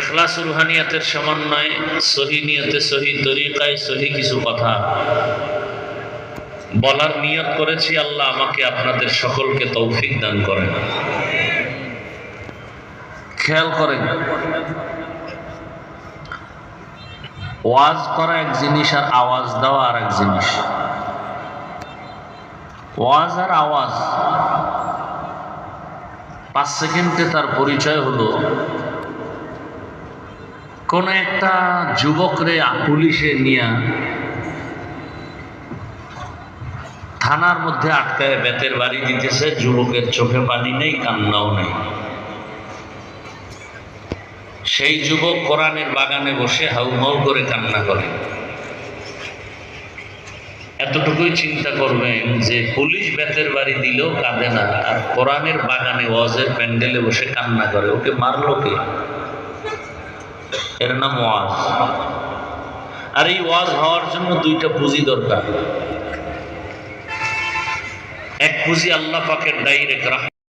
ইখলাস রুহানিয়াতের সমন্বয়ে সহি নিয়তে সহি তরিকায় সহি কিছু কথা বলার নিয়ত করেছি। আল্লাহ আমাকে আপনাদের সকলকে তৌফিক দান করেন। খেয়াল করেন, ওয়াজ করা এক জিনিস আর আওয়াজ দেওয়া আর এক জিনিস। ওয়াজ আর আওয়াজ 5 সেকেন্ডে তার পরিচয় হলো কোন একটা যুবকরে পুলিশে নিয়ে থানার মধ্যে আটকায় বেতের বাড়ি দিতেছে। যুবকের চোখে পানি নেই, কান্নাও নেই। সেই যুবক কোরআনের বাগানে বসে হাউমাউ করে কান্না করে। এতটুকুই চিন্তা করবেন যে পুলিশ বেতের বাড়ি দিলেও কাঁদে না, আর কোরআনের বাগানে ওয়াজের প্যান্ডেলে বসে কান্না করে। ওকে মারলো কে? এর নাম ওয়াজ। আর এই ওয়াজ হওয়ার জন্য 2টা পুঁজি দরকার। এক পুঁজি আল্লাহ পাকের ডাইরেক্ট